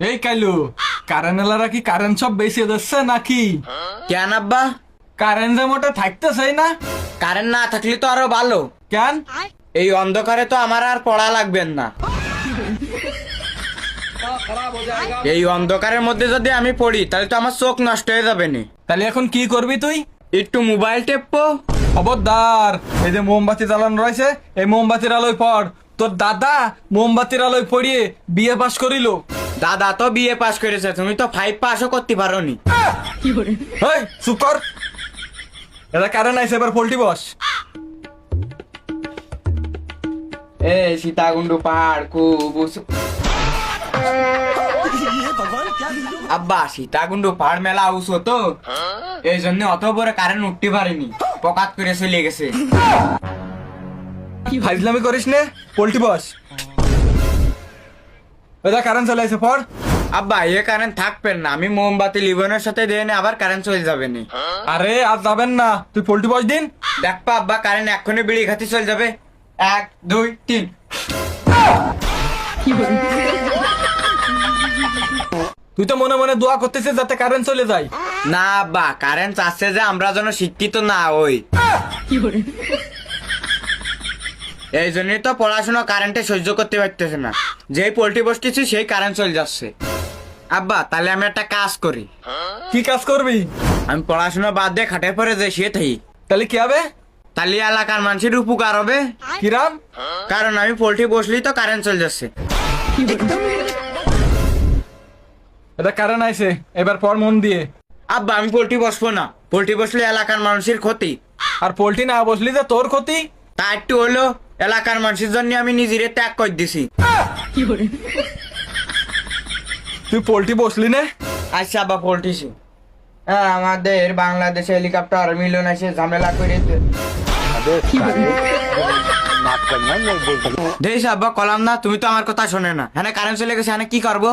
এই কাইলু, কারেন্টওয়ালারা কি কারেন্ট সব বেশি দিচ্ছে নাকি? কেন আব্বা? কারেন্ট যে মোটে থাকতেছেই না। কারেন্ট না থাকলে তো আরো ভালো। কেন? এই অন্ধকারে তো আমার আর পড়া লাগবে না। এই অন্ধকারের মধ্যে যদি আমি পড়ি তাহলে তো আমার চোখ নষ্ট হয়ে যাবে না। তাহলে এখন কি করবি তুই? একটু মোবাইল টেপবো। খবরদার, এই যে মোমবাতি জ্বালানো রয়েছে, এই মোমবাতির আলোয় পড়। তোর দাদা মোমবাতির আলোয় পড়িয়ে বিয়ে পাশ করিল। দাদা তো বিএ পাস করেছে, তুমি তো 5 পাসও করতে পারোনি। হেই, চুপ কর। এটা কারেন্ট আইছে, এবার পোল্টি বস। এ সীতাকুণ্ড পাহাড় খুব আব্বা, সীতাকুণ্ড পাহাড় মেলা উঁচু তো, এই জন্য অত বড় কারেন্ট উঠতে পারেনি, পকাত করে চলে গেছে। ফাইজলামি করিস নে, পোল্টি বস। এটা কারেন্ট চলে আইছে, পড়। আব্বা এ কারেন্ট থাকবেন না, আমি মোমবাতি লিবনের সাথে দিয়ে নে, আবার কারেন্ট চলে যাবে নি। আরে আজ যাবেন না, তুই পোল্টি বস দিন। দেখবা আব্বা, কারেন্ট এক্ষুনি বিড়ি খাতি চলে যাবে। 1 2 3। তুই তো মনে মনে দোয়া করতেছিস যাতে কারেন্ট চলে যায়। না আব্বা, কারেন্ট চাচ্ছে যে আমরা যেন শিক্ষিত না হই, এই জন্যই তো পড়াশোনা কারেন্টে সহ্য করতে পারতেছে না। যেই পোল্ট্রি বসতেছি সেই কারেন্ট চলে যাচ্ছে। আব্বা তাহলে আমি একটা কাজ করি। কি কাজ করবি? আমি পড়াশোনা বাদ দিয়ে খাটে পরে যে সে থাকি, তাহলে কি হবে? তাহলে এলাকার মানুষের উপকার হবে। কিরাম? কারণ আমি পোল্ট্রি বসলেই তো কারেন্ট চলে যাচ্ছে। এটা কারেন্ট আইছে, এবার পর মন দিয়ে। আব্বা আমি পোল্ট্রি বসবো না, পোল্ট্রি বসলে এলাকার মানুষের ক্ষতি। আর পোল্ট্রি না বসলি যে তোর ক্ষতি। তা একটু হলো এলাকার মানুষের জন্য আমি নিজেরে ত্যাগ করে দিছি। তুই পোল্ট্রি বসলি না? আচ্ছা আব্বা পোল্ট্রিছি। হ্যাঁ, আমাদের বাংলাদেশে হেলিকপ্টার মিলন এসে ঝামেলা করে দেশ। আব্বা কলাম না, তুমি তো আমার কথা শোনে না। হ্যাঁ কারেন্ট চলে গেছে, হ্যাঁ কি করবো?